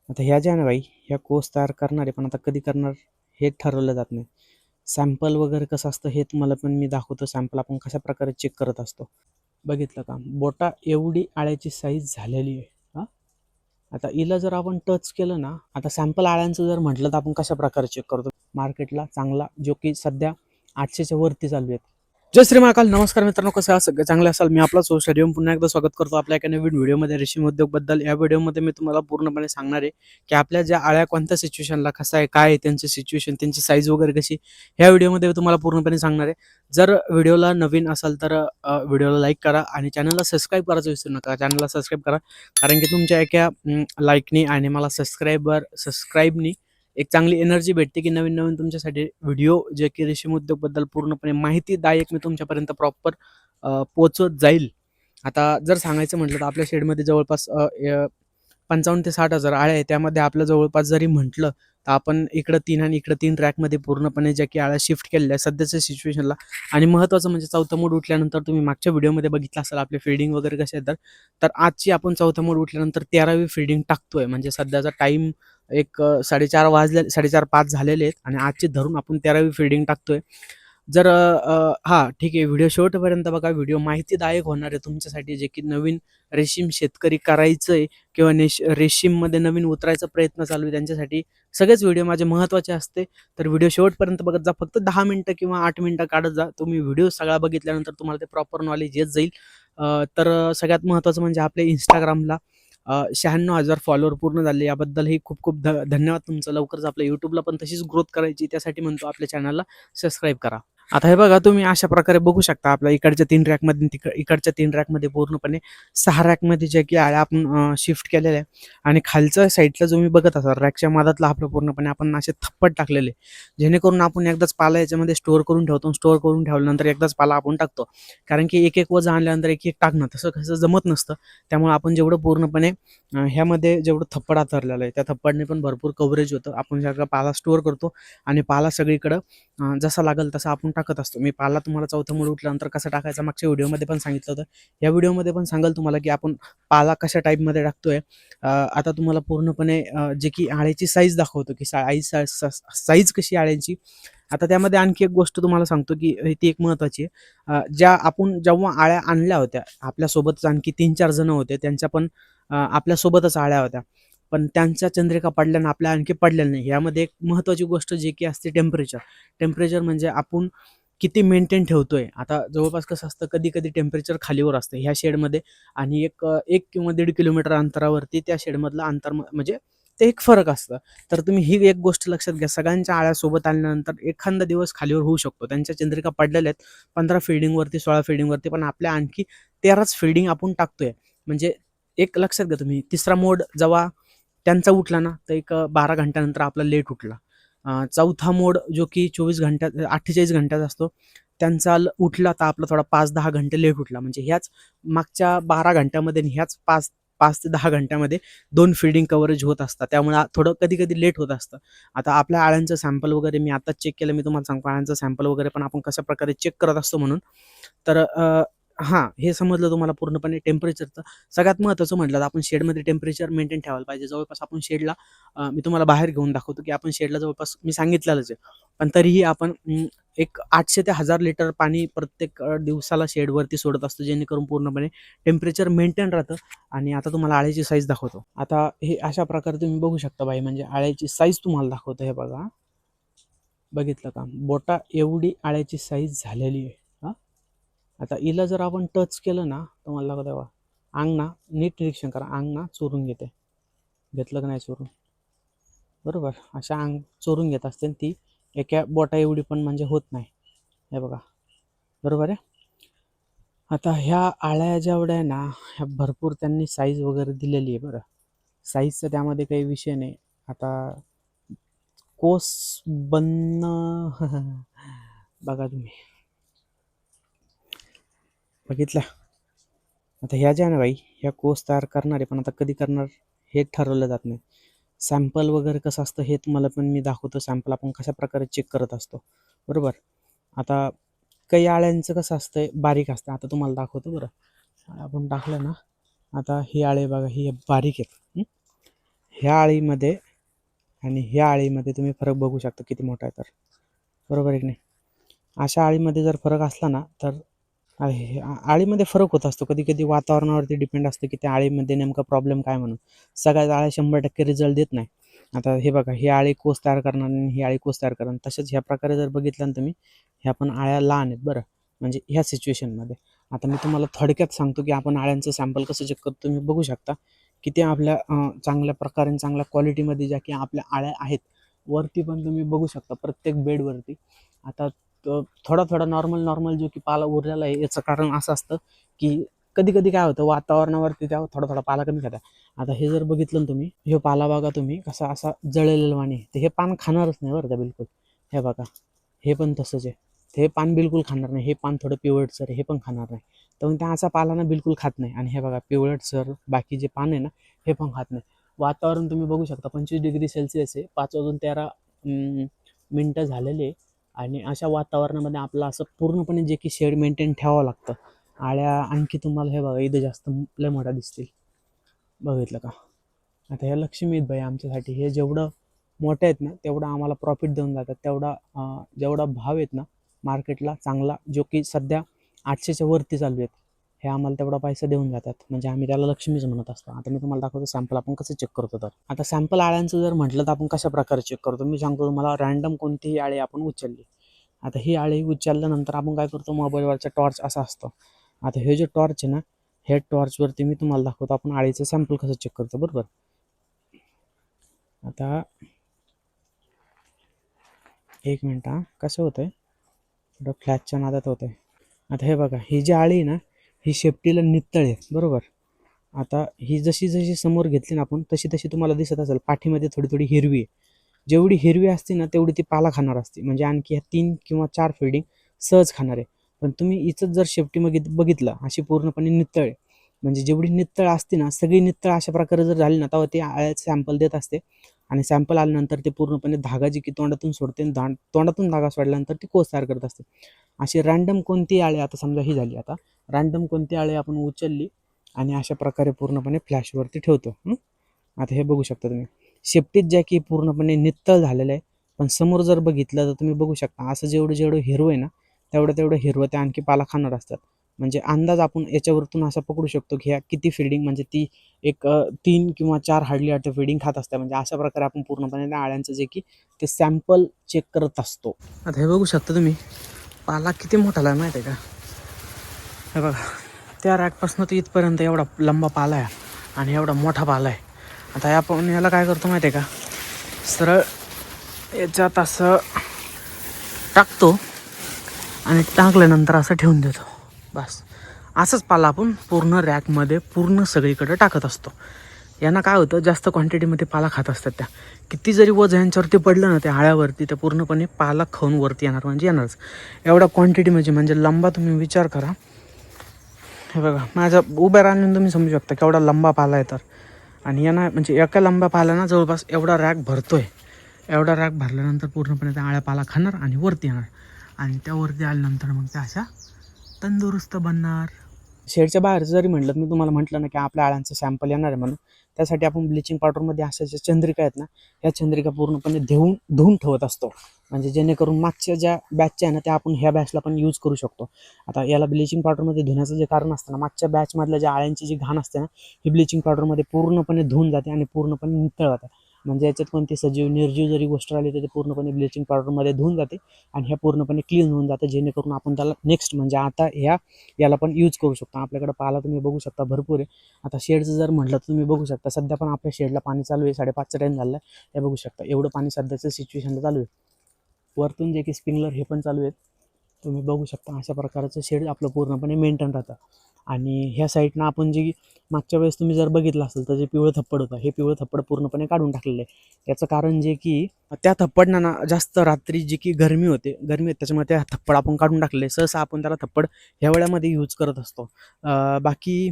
आता ह्या ज्या ना बाई ह्या कोर्स तयार करणार आहे, पण आता कधी करणार हे ठरवलं जात नाही. सॅम्पल वगैरे कसं असतं हे तुम्हाला पण मी दाखवतो. सॅम्पल आपण कशा प्रकारे चेक करत असतो. बघितलं का? बोटा एवढी आळ्याची साईज झालेली आहे. हां, आता हिला जर आपण टच केलं ना, आता सॅम्पल आळ्यांचं जर म्हटलं तर आपण कशा प्रकारे चेक करतो मार्केटला चांगला, जो की सध्या 800च्या वरती चालू आहेत. जय श्री महाकाल. नमस्कार मित्रांनो, कसं आहात? सगळे चांगले असाल. मी आपला स्टुडिओ पुन्हा एकदा स्वागत करतो आपल्या एका नवीन व्हिडिओमध्ये रेशीम उद्योगबद्दल. या व्हिडिओमध्ये मी तुम्हाला पूर्णपणे सांगणार आहे की आपल्या ज्या आळ्या कोणत्या सिच्युएशनला कसं आहे, काय आहे त्यांचं सिच्युएशन, त्यांची साईज वगैरे कशी, ह्या व्हिडिओमध्ये तुम्हाला पूर्णपणे सांगणार आहे. जर व्हिडिओला नवीन असाल तर व्हिडिओला लाईक करा आणि चॅनलला सबस्क्राईब करायचं विसरू नका. चॅनलला सबस्क्राईब करा, कारण की तुमच्या एका लाईकनी आणि मला सबस्क्राईबनी एक चांगली एनर्जी भेटते की नवीन नवीन तुमच्यासाठी व्हिडिओ जे की रेशीम उद्योगबद्दल पूर्णपणे माहितीदायक मी तुमच्यापर्यंत प्रॉपर पोचवत जाईल. आता जर सांगायचं म्हटलं तर आपल्या शेडमध्ये जवळपास 55,000 ते 60,000 आळ्या आहे. त्यामध्ये आपलं जवळपास जरी म्हटलं तर आपण इकडं 3 आणि इकडं 3 ट्रॅकमध्ये पूर्णपणे ज्या की आळ्या शिफ्ट केलेल्या आहे सध्याच्या सिच्युएशनला. आणि महत्त्वाचं म्हणजे चौथा मोड उठल्यानंतर तुम्ही मागच्या व्हिडिओमध्ये बघितलं असाल आपले फीडिंग वगैरे कसे आहेत. तर आजची आपण चौथा मोड उठल्यानंतर 13वी फीडिंग टाकतोय. म्हणजे सध्याचा टाईम एक 4:30 वाजले, 4:30-5 झालेले आहेत आणि आजची धरून आपण 13वी फीडिंग टाकतोय. जर हां, ठीक आहे. व्हिडिओ शेवटपर्यंत बघा. व्हिडिओ माहितीदायक होणार आहे तुमच्यासाठी, जे की नवीन रेशीम शेतकरी करायचंय किंवा रेशीममध्ये नवीन उतरायचा प्रयत्न चालू आहे त्यांच्यासाठी सगळेच व्हिडिओ माझे महत्त्वाचे असते. तर व्हिडिओ शेवटपर्यंत बघत जा. फक्त 10 मिनिटं किंवा 8 मिनिटं काढत जा. तुम्ही व्हिडिओ सगळा बघितल्यानंतर तुम्हाला ते प्रॉपर नॉलेज येत जाईल. तर सगळ्यात महत्त्वाचं म्हणजे आपल्या Instagramला 96,000 फॉलोअर पूर्ण झाले. याबद्दलही खूप खूप धन्यवाद तुमचं. लवकरच आपल्या YouTubeला पण तशीच ग्रोथ करायची, त्यासाठी म्हणतो आपल्या चॅनलला सबस्क्राईब करा. आता हे बघा, तुम्ही अशा प्रकारे बघू शकता आपल्या इकडच्या 3 रॅकमध्ये इकडच्या 3 रॅकमध्ये पूर्णपणे 6 रॅकमध्ये जे की आळ्या आपण शिफ्ट केलेल्या आहे. आणि खालच्या साईडला जो मी बघत असाल रॅकच्या मधातला आपलं पूर्णपणे आपण असे थप्पड टाकलेले, जेणेकरून आपण एकदाच पाला याच्यामध्ये स्टोअर करून ठेवतो. स्टोअर करून ठेवल्यानंतर एकदाच पाला आपण टाकतो, कारण की एक एक वजा आणल्यानंतर एक एक टाकणं तसं कसं जमत नसतं. त्यामुळे आपण जेवढं पूर्णपणे ह्यामध्ये जेवढं थप्पड आथरलेलं आहे त्या थप्पडने पण भरपूर कव्हरेज होतं. आपण ज्या पाला स्टोअर करतो आणि पाला सगळीकडं जसा लागेल तसा आपण टाकत असतो. मी पाला तुम्हाला चौथा मोड उठल्यानंतर कसं टाकायचा मागच्या व्हिडिओमध्ये पण सांगितलं होतं. या व्हिडिओमध्ये पण सांगाल तुम्हाला की आपण पाला कशा टाईपमध्ये टाकतोय. आता तुम्हाला पूर्णपणे जे की आळ्याची साईज दाखवतो की साईज कशी आळ्यांची. आता त्यामध्ये आणखी एक गोष्ट तुम्हाला सांगतो की ती एक महत्त्वाची आहे. ज्या आपण जेव्हा आळ्या आणल्या होत्या आपल्यासोबतच आणखी 3-4 जण होते, त्यांच्या पण आपल्यासोबतच आळ्या होत्या. पण त्यांच्या चंद्रिका पडल्यानं आपल्या आणखी पडलेल्या नाही. यामध्ये एक महत्त्वाची गोष्ट जी की असते टेम्परेचर. टेम्परेचर म्हणजे आपण किती मेंटेन ठेवतोय. आता जवळपास कसं असतं, कधी-कधी टेम्परेचर खालीवर असतं ह्या शेडमध्ये आणि 1 किंवा 1.5 किलोमीटर अंतरावरती त्या शेडमधलं अंतर म्हणजे ते एक फरक असतं. तर तुम्ही ही एक गोष्ट लक्षात घ्या. सगळ्यांच्या आळ्या सोबत आणल्यानंतर एखादा दिवस खालीवर होऊ शकतो. त्यांच्या चंद्रिका पडलेल्या आहेत 15 फीडिंगवरती, 16 फीडिंगवरती, पण आपल्या आणखी 13च फीडिंग आपण टाकतोय. म्हणजे एक लक्षात घ्या तुम्ही, तिसरा मोड जेव्हा त्यांचा उठला ना, तर एक 12 घंट्यानंतर आपला लेट उठला. चौथा मोड जो की 24 घंट्यात 48 घंट्याचा असतो, त्यांचा उठला तर आपला थोडा 5-10 घंटे लेट उठला. म्हणजे ह्याच मागच्या 12 घंट्यामध्ये आणि ह्याच 5 ते 10 घंट्यामध्ये 2 फीडिंग कव्हरेज होत असतात. त्यामुळे थोडं कधी-कधी लेट होत असतं. आता आपल्या आळ्यांचं सॅम्पल वगैरे मी आताच चेक केलं. मी तुम्हाला सांगतो आळ्यांचं सॅम्पल वगैरे पण आपण कशाप्रकारे चेक करत असतो म्हणून. तर हां, हे समजलं तुम्हाला पूर्णपणे टेम्परेचरचं. सगळ्यात महत्त्वाचं म्हटलं तर आपण शेडमध्ये टेम्परेचर मेंटेन ठेवायला पाहिजे. जवळपास आपण शेडला मी तुम्हाला बाहेर घेऊन दाखवतो की आपण शेडला जवळपास मी सांगितलेलंच आहे. पण तरीही आपण एक 800 ते 1000 लिटर पाणी प्रत्येक दिवसाला शेडवरती सोडत असतो, जेणेकरून पूर्णपणे टेम्परेचर मेंटेन राहतं. आणि आता तुम्हाला आळ्याची साईज दाखवतो. आता हे अशा प्रकारे तुम्ही बघू शकता बाई, म्हणजे आळ्याची साईज तुम्हाला दाखवतो. हे बघा, बघितलं का? बोटा एवढी आळ्याची साईज झालेली आहे. हां, आता हिला जर आपण टच केलं ना, तुम्हाला दाखवतो तेव्हा अंग ना, नीट निरीक्षण करा, अंग ना चोरून घेते. घेतलं का नाही चोरून? बरोबर, अशा अंग चोरून घेत असते ती एका बोटा एवढी पण म्हणजे होत नाही. हे बघा, बरोबर आहे. आता ह्या आळ्या जेवढ्या आहे ना, ह्या भरपूर त्यांनी साईज वगैरे दिलेली आहे बरं. साईजचा त्यामध्ये काही विषय नाही. आता कोस बनणं बघा तुम्ही, बघितलं. आता ह्या ज्या ना बाई ह्या कोर्स तयार करणार आहे, पण आता कधी करणार हे ठरवलं जात नाही. सॅम्पल वगैरे कसं असतं हे तुम्हाला पण मी दाखवतो. सॅम्पल आपण कशा प्रकारे चेक करत असतो, बरोबर. आता काही आळ्यांचं कसं असतंय, बारीक असतं. आता तुम्हाला दाखवतो बरं. आपण टाकलं ना, आता ही आळे बघा, ही बारीक आहेत. ह्या आळीमध्ये आणि ह्या आळीमध्ये तुम्ही फरक बघू शकता किती मोठा आहे तर, बरोबर आहे की नाही. अशा आळीमध्ये जर फरक असला ना तर आळीमध्ये फरक होत असतो. कधी कधी वातावरणावरती डिपेंड असतं की त्या आळीमध्ये नेमका प्रॉब्लेम काय म्हणून. सगळ्याच आळ्या 100% रिझल्ट देत नाही. आता हे बघा, ही आळी कोस तयार करणार आणि ही आळी कोस तयार करणार. तसेच ह्या प्रकारे जर बघितलं ना तुम्ही, ह्या पण आळ्या लहान आहेत बरं, म्हणजे ह्या सिच्युएशनमध्ये. आता मी तुम्हाला थोडक्यात सांगतो की आपण आळ्यांचं सॅम्पल कसं चेक करतो. तुम्ही बघू शकता की ते आपल्या चांगल्या प्रकारे चांगल्या क्वालिटीमध्ये ज्या की आपल्या आळ्या आहेत, वरती पण तुम्ही बघू शकता प्रत्येक बेडवरती. आता थोडा थोडा नॉर्मल जो की पाला उरलेला आहे, याचं कारण असं असतं की कधी कधी काय होतं, वातावरणावरती त्या थोडा थोडा पाला कमी खातात. आता हे जर बघितलं ना तुम्ही, हे पाला बघा तुम्ही कसा असा जळलेला वाणी, तर हे पान खाणारच नाही बरं का बिलकुल. हे बघा, हे पण तसंच आहे. हे पान बिलकुल खाणार नाही. हे पान थोडं पिवळटसर, हे पण खाणार नाही. तर मग त्या असा पाला बिलकुल खात नाही. आणि हे बघा, पिवळटसर बाकी जे पान आहे ना, हे पण खात नाही. वातावरण तुम्ही बघू शकता 25°C आहे, 5:13 मिनटं झालेले. आणि अशा वातावरणामध्ये आपलं असं पूर्णपणे जे की शेड मेंटेन ठेवावं लागतं. आळ्या आणखी तुम्हाला हे बघा इथं जास्त लय मोठ्या दिसतील, बघितलं का. आता ह्या लक्ष्मी आहेत बाई आमच्यासाठी. हे जेवढं मोठे आहेत ना, तेवढं आम्हाला प्रॉफिट देऊन जातात. तेवढा जेवढा भाव आहेत ना मार्केटला चांगला, जो की सध्या 800च्या वरती चालू आहेत, हे आम्हाला तेवढा पैसा देऊन जातात. म्हणजे आम्ही त्याला लक्ष्मीच म्हणत असतो. आता मी तुम्हाला दाखवतो सॅम्पल आपण कसं चेक करतो. तर आता सॅम्पल आळ्यांचं जर म्हटलं तर आपण कशा प्रकारे चेक करतो, मी सांगतो तुम्हाला. रँडम कोणतीही आळी आपण उचलली, आता ही आळी उचलल्यानंतर आपण काय करतो, मोबाईलवरचा टॉर्च असा असतो. आता हे जे टॉर्च आहे ना, हे टॉर्चवरती मी तुम्हाला दाखवतो आपण आळीचं सॅम्पल कसं चेक करतो, बरोबर. आता 1 मिनिट, कसं होतं आहे, थोडं फ्लॅशच्या नादात होतं आहे. आता हे बघा, ही जी आळी आहे ना, ही शेपटीला नितळ आहे, बरोबर. आता ही जशी जशी समोर घेतली ना आपण, तशी तशी तुम्हाला दिसत असेल पाठीमध्ये थोडी थोडी हिरवी आहे. जेवढी हिरवी असते ना, तेवढी ती पाला खाणार असते. म्हणजे आणखी ह्या 3 किंवा 4 फिल्डिंग सहज खाणार आहे. पण तुम्ही इथंच जर शेपटी बघितलं, अशी पूर्णपणे नितळ आहे. म्हणजे जेवढी नितळ असते ना, सगळी नितळ अशा प्रकारे जर झाली ना, तेव्हा ती आळ्याचं सॅम्पल देत असते. आणि सॅम्पल आल्यानंतर ते पूर्णपणे धागा जी की तोंडातून सोडते, आणि तोंडातून धागा सोडल्यानंतर ती कोस तयार करत असते. अशी रँडम कोणती आळी, आता समजा ही झाली, आता रँडम कोणती आळी आपण उचलली आणि अशा प्रकारे पूर्णपणे फ्लॅशवरती ठेवतो. आता हे बघू शकता तुम्ही, शेपटीत ज्या की पूर्णपणे नित्तळ झालेलं आहे. पण समोर जर बघितलं तर तुम्ही बघू शकता, असं जेवढं जेवढं हिरवं आहे ना, तेवढं तेवढं हिरवं ते आणखी पाला खाणार असतात. म्हणजे अंदाज आपण याच्यावरतून असा पकडू शकतो की ह्या किती फिडिंग, म्हणजे ती एक 3 किंवा 4 हार्डली वाटतं फिडिंग खात असतात. म्हणजे अशा प्रकारे आपण पूर्णपणे त्या आळ्यांचं जे की ते सॅम्पल चेक करत असतो. आता हे बघू शकता तुम्ही, पाला किती मोठा आहे माहिती आहे का. हे बघा, त्या रॅकपासून तर इथपर्यंत एवढा लंबा पाला आहे आणि एवढा मोठा पाला आहे. आता आपण याला काय करतो माहिती आहे का, सरळ याच्यात असं टाकतो आणि टाकल्यानंतर असं ठेवून देतो, बस. असंच पाला आपण पूर्ण रॅकमध्ये पूर्ण सगळीकडे टाकत असतो. यांना काय होतं, जास्त क्वांटिटीमध्ये पाला खात असतात त्या. किती जरी वजन यांच्यावरती पडलं ना त्या आळ्यावरती, तर पूर्णपणे पाला खाऊन वरती येणार, म्हणजे येणारच. एवढा क्वांटिटी म्हणजे लंबा तुम्ही विचार करा. हे बघा, माझ्या उभ्या राहून तुम्ही समजू शकता केवढा लंबा पाला आहे तर. आणि यांना म्हणजे एका लंबा पाल्यानं जवळपास एवढा रॅक भरतोय. एवढा रॅक भरल्यानंतर पूर्णपणे त्या आळ्या पाला खाणार आणि वरती येणार. आणि त्या वरती आल्यानंतर मग त्या अशा तंदुरुस्त बनणार. शेडच्या बाहेर जरी म्हटलं, मी तुम्हाला म्हटलं ना की आपल्या आळ्यांचं सॅम्पल येणार आहे म्हणून, त्यासाठी आपण ब्लिचिंग पावडरमध्ये अशा ज्या चंद्रिका आहेत ना, ह्या चंद्रिका पूर्णपणे धुवून ठेवत असतो. म्हणजे जेणेकरून मागच्या ज्या बॅचच्या आहे ना, त्या आपण ह्या बॅचला पण यूज करू शकतो. आता याला ब्लिचिंग पावडरमध्ये धुण्याचं जे कारण असतं ना, मागच्या बॅचमधल्या ज्या आळ्यांची जी घाण असते ना, ही ब्लिचिंग पावडरमध्ये पूर्णपणे धुवून जाते आणि पूर्णपणे नितळ होते. म्हणजे याच्यात कोणती सजीव निर्जीव जरी गोष्ट राहिली तर ते पूर्णपणे ब्लिचिंग पावडरमध्ये धुवून जाते आणि ह्या पूर्णपणे क्लीन होऊन जाते. जेणेकरून आपण त्याला नेक्स्ट म्हणजे आता याला पण यूज करू शकतो. आपल्याकडे पाला तुम्ही बघू शकता भरपूर आहे. आता शेडचं जर म्हटलं तर तुम्ही बघू शकता, सध्या पण आपल्या शेडला पाणी चालू आहे. 5:30चा टाईम झाला आहे. हे बघू शकता, एवढं पाणी सध्याचं सिच्युएशनला चालू आहे. वरतून जे की स्प्रिंकलर हे पण चालू आहेत. तुम्ही बघू शकता अशा प्रकारचं शेड आपलं पूर्णपणे मेंटेन राहतं. आणि ह्या साईडनं आपण जी मागच्या वेळेस तुम्ही जर बघितलं असेल तर जे पिवळं थप्पड होतं, हे पिवळं थप्पड पूर्णपणे काढून टाकलेलं आहे. याचं कारण जे की त्या थप्पडनं ना जास्त रात्री जी की गरमी होते त्याच्यामुळे त्या थप्पड आपण काढून टाकलेले. सहसा आपण त्याला थप्पड ह्या वेळामध्ये यूज करत असतो. बाकी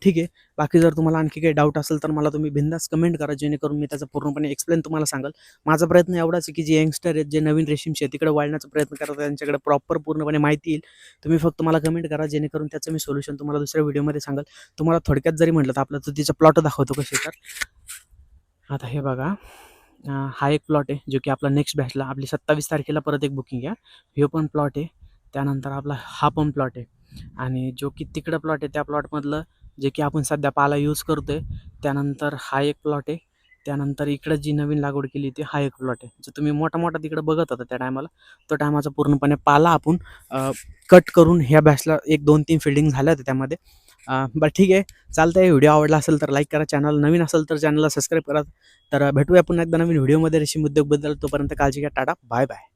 ठीक आहे. बाकी जर तुम्हाला आणखी काही डाऊट असेल तर मला तुम्ही बिंदास कमेंट करा, जेणेकरून मी त्याचं पूर्णपणे एक्सप्लेन तुम्हाला सांगाल. माझा प्रयत्न एवढाच आहे की जे यंगस्टर आहेत, जे नवीन रेशीम शेतीकडे वळण्याचा प्रयत्न करतात, त्यांच्याकडे प्रॉपर पूर्णपणे माहिती येईल. तुम्ही फक्त मला कमेंट करा, जेणेकरून त्याचं मी सोल्युशन तुम्हाला दुसऱ्या व्हिडिओमध्ये सांगाल. तुम्हाला थोडक्यात जरी म्हटलं तर आपलं तिचा प्लॉट दाखवतो कसे तर. आता हे बघा, हा एक प्लॉट आहे जो की आपला नेक्स्ट बॅचला आपली 27 तारखेला परत एक बुकिंग आहे. ह्यो पण प्लॉट आहे. त्यानंतर आपला हा पण प्लॉट आहे आणि जो की तिकडं प्लॉट आहे त्या प्लॉटमधलं जे की आपण सध्या पाला यूज करतोय. त्यानंतर हा एक प्लॉट आहे. त्यानंतर इकडं जी नवीन लागवड केली होती हा एक प्लॉट आहे. जो तुम्ही मोठा तिकडं बघत होता त्या टायमाला, तो टायमाचा पूर्णपणे पाला आपण कट करून ह्या बॅचला 1, 2, 3 फिल्डिंग झाल्या होत्या त्यामध्ये. बरं ठीक आहे. चालतंय. व्हिडिओ आवडला असेल तर लाईक करा. चॅनल नवीन असेल तर चॅनलला सबस्क्राईब करा. तर भेटूया पुन्हा एकदा नवीन व्हिडिओमध्ये रेशीम उद्योगबद्दल. तोपर्यंत काळजी घ्या. टाटा. Bye bye.